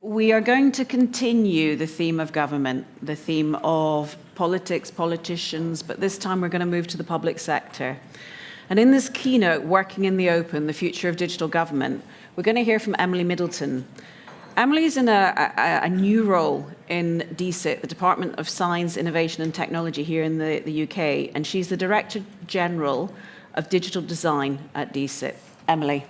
We are going to continue the theme of government, the theme of politics, politicians, but this time we're going to move to the public sector. And in this keynote, Working in the Open, the Future of Digital Government, we're going to hear from Emily Middleton. Emily's in a new role in DSIT, the Department of Science, Innovation and Technology here in the UK, and she's the Director General of Digital Design at DSIT. Emily.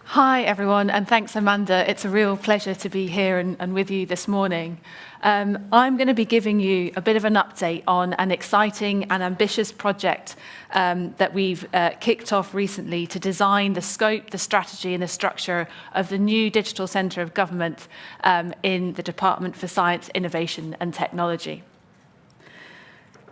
Hi, everyone, and thanks, Amanda. It's a real pleasure to be here and with you this morning. I'm going to be giving you a bit of an update on an exciting and ambitious project that we've kicked off recently to design the scope, the strategy, and the structure of the new Digital Centre of Government in the Department for Science, Innovation and Technology.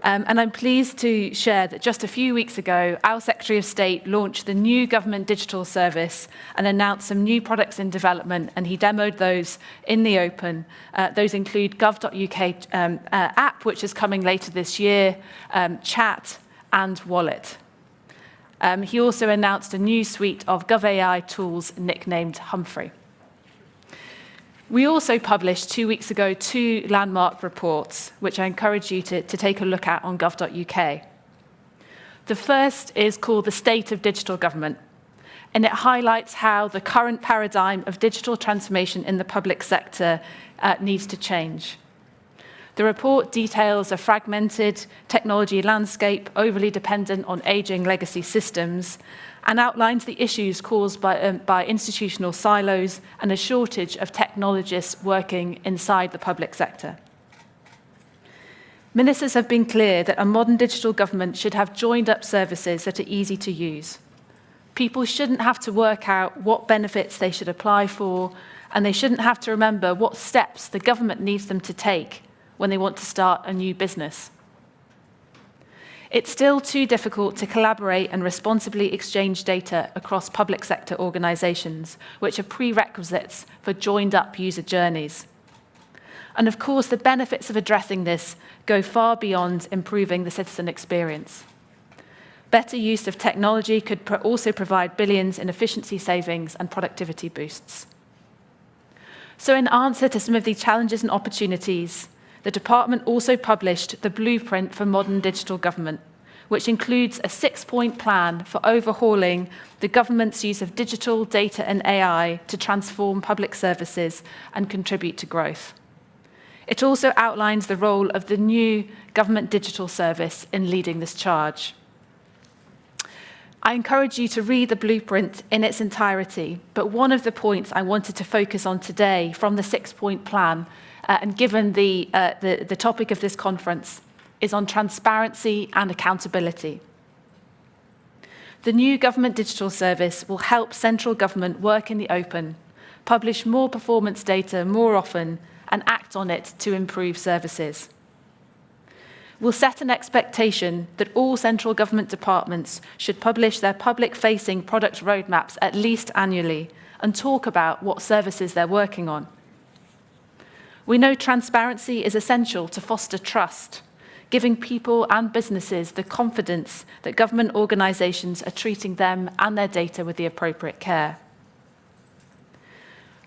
And I'm pleased to share that just a few weeks ago, our Secretary of State launched the new Government Digital Service and announced some new products in development, and he demoed those in the open. Those include gov.uk app, which is coming later this year, chat, and wallet. He also announced a new suite of GovAI tools nicknamed Humphrey. We also published 2 weeks ago 2 landmark reports, which I encourage you to take a look at on gov.uk. The first is called The State of Digital Government, and it highlights how the current paradigm of digital transformation in the public sector needs to change. The report details a fragmented technology landscape overly dependent on aging legacy systems, and outlines the issues caused by institutional silos and a shortage of technologists working inside the public sector. Ministers have been clear that a modern digital government should have joined-up services that are easy to use. People shouldn't have to work out what benefits they should apply for, and they shouldn't have to remember what steps the government needs them to take when they want to start a new business. It's still too difficult to collaborate and responsibly exchange data across public sector organisations, which are prerequisites for joined-up user journeys. And of course, the benefits of addressing this go far beyond improving the citizen experience. Better use of technology could also provide billions in efficiency savings and productivity boosts. So in answer to some of the challenges and opportunities, the department also published the Blueprint for Modern Digital Government, which includes a 6-point plan for overhauling the government's use of digital, data and AI to transform public services and contribute to growth. It also outlines the role of the new Government Digital Service in leading this charge. I encourage you to read the blueprint in its entirety, but one of the points I wanted to focus on today from the 6-point plan, and given the topic of this conference, is on transparency and accountability. The new Government Digital Service will help central government work in the open, publish more performance data more often, and act on it to improve services. We'll set an expectation that all central government departments should publish their public-facing product roadmaps at least annually and talk about what services they're working on. We know transparency is essential to foster trust, giving people and businesses the confidence that government organisations are treating them and their data with the appropriate care.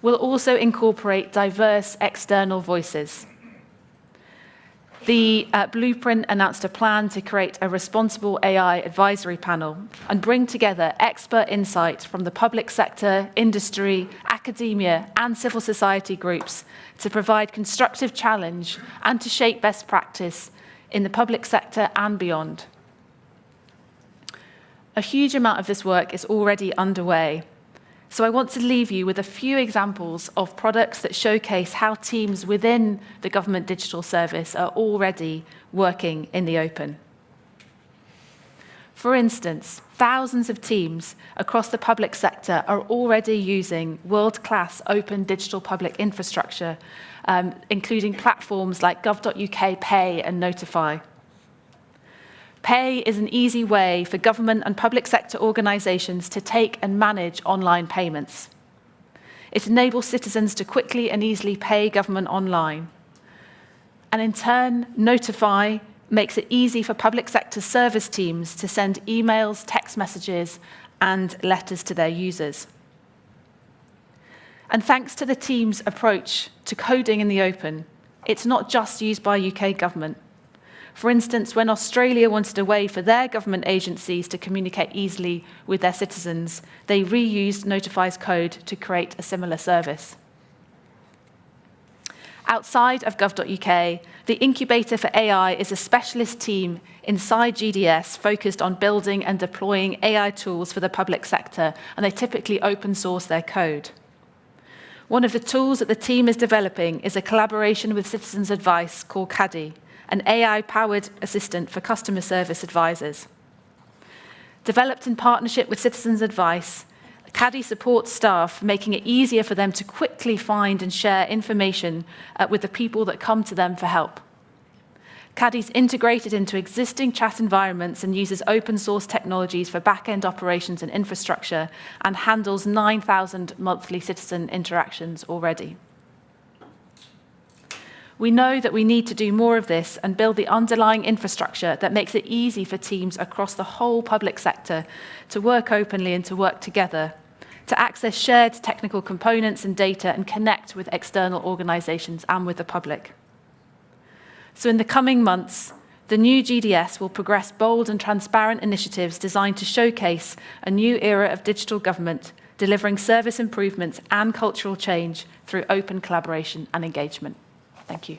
We'll also incorporate diverse external voices. The Blueprint announced a plan to create a responsible AI advisory panel and bring together expert insight from the public sector, industry, academia, and civil society groups to provide constructive challenge and to shape best practice in the public sector and beyond. A huge amount of this work is already underway, so I want to leave you with a few examples of products that showcase how teams within the Government Digital Service are already working in the open. For instance, thousands of teams across the public sector are already using world-class open digital public infrastructure, including platforms like gov.uk Pay and Notify. Pay is an easy way for government and public sector organisations to take and manage online payments. It enables citizens to quickly and easily pay government online. And in turn, Notify makes it easy for public sector service teams to send emails, text messages, and letters to their users. And thanks to the team's approach to coding in the open, it's not just used by UK government. For instance, when Australia wanted a way for their government agencies to communicate easily with their citizens, they reused Notify's code to create a similar service. Outside of gov.uk, the Incubator for AI is a specialist team inside GDS focused on building and deploying AI tools for the public sector, and they typically open source their code. One of the tools that the team is developing is a collaboration with Citizens Advice called Caddy, an AI-powered assistant for customer service advisors. Developed in partnership with Citizens Advice, Caddy supports staff, making it easier for them to quickly find and share information with the people that come to them for help. Caddy's integrated into existing chat environments and uses open source technologies for back-end operations and infrastructure, and handles 9,000 monthly citizen interactions already. We know that we need to do more of this and build the underlying infrastructure that makes it easy for teams across the whole public sector to work openly and to work together, to access shared technical components and data and connect with external organisations and with the public. So in the coming months, the new GDS will progress bold and transparent initiatives designed to showcase a new era of digital government, delivering service improvements and cultural change through open collaboration and engagement. Thank you.